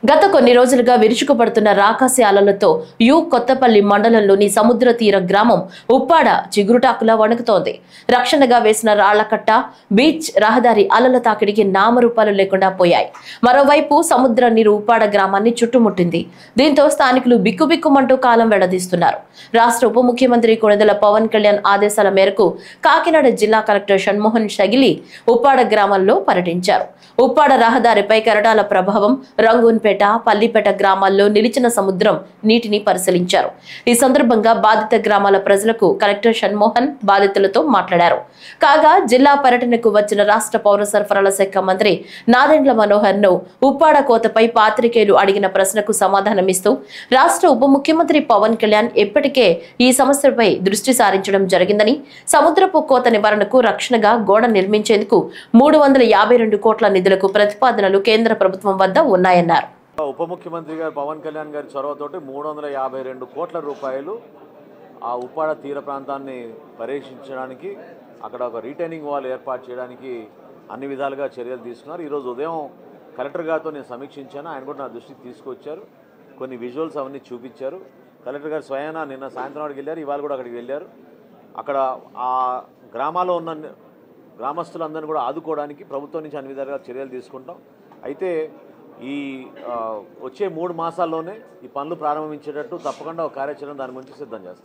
గత కొన్ని రోజులుగా విరుచుకుపడుతున్న రాకాసి అలలతో కొత్తపల్లి మండలంలోని సముద్ర తీర గ్రామం ఉప్పాడ చిగురుటాకులా వణుకుతోంది. రక్షణగా వేసిన రాళ్లకట్ట, బీచ్ రహదారి అలల తాకిడికి నామరూపాలు లేకుండా పోయాయి. మరోవైపు సముద్ర నీరు ఉప్పాడ గ్రామాన్ని చుట్టుముట్టింది. దీంతో స్థానికులు బిక్కుబిక్కుమంటూ కాలం వెళ్లదీస్తున్నారు. రాష్ట్ర ఉప ముఖ్యమంత్రి కొణిదెల పవన్ కళ్యాణ్ ఆదేశాల మేరకు కాకినాడ జిల్లా కలెక్టర్ షణ్మోహన్ షగిలి ఉప్పాడ గ్రామంలో పర్యటించారు. ఉప్పాడ రహదారిపై కెరటాల ప్రభావం, రంగూన్పేట, పల్లిపేట గ్రామాల్లో నిలిచిన సముద్రం నీటిని పరిశీలించారు. ఈ సందర్భంగా బాధిత గ్రామాల ప్రజలకు కలెక్టర్ షణ్మోహన్ బాధితులతో మాట్లాడారు. కాగా జిల్లా పర్యటనకు వచ్చిన రాష్ట్ర పౌర సరఫరాల శాఖ మంత్రి నాదెండ్ల మనోహర్ ను ఉప్పాడ కోతపై పాత్రికేయులు అడిగిన ప్రశ్నకు సమాధానమిస్తూ రాష్ట్ర ఉప ముఖ్యమంత్రి పవన్ కళ్యాణ్ ఇప్పటికే ఈ సమస్యపై దృష్టి సారించడం జరిగిందని, సముద్రపు కోత నివారణకు రక్షణగా గోడ నిర్మించేందుకు 352 కోట్ల నిధులకు ప్రతిపాదనలు కేంద్ర ప్రభుత్వం వద్ద ఉన్నాయన్నారు. ఉప ముఖ్యమంత్రి గారు పవన్ కళ్యాణ్ గారి చొరవతోటి 352 కోట్ల రూపాయలు ఆ ఉప్పాడ తీర ప్రాంతాన్ని పర్యవేక్షించడానికి, అక్కడ ఒక రీటైనింగ్ వాల్ ఏర్పాటు చేయడానికి అన్ని విధాలుగా చర్యలు తీసుకున్నారు. ఈరోజు ఉదయం కలెక్టర్ గారితో నేను సమీక్షించాను. ఆయన కూడా నా దృష్టికి తీసుకొచ్చారు. కొన్ని విజువల్స్ అవన్నీ చూపించారు. కలెక్టర్ గారు స్వయానా నిన్న సాయంత్రం అక్కడికి వెళ్ళారు, ఇవాళ కూడా అక్కడికి వెళ్ళారు. అక్కడ ఆ గ్రామాల్లో ఉన్న గ్రామస్తులందరినీ కూడా ఆదుకోవడానికి ప్రభుత్వం నుంచి అన్ని విధాలుగా చర్యలు తీసుకుంటాం. అయితే ఈ వచ్చే 3 మాసాల్లోనే ఈ పనులు ప్రారంభించేటట్టు తప్పకుండా ఒక కార్యాచరణ దాని గురించి సిద్ధం చేస్తాం.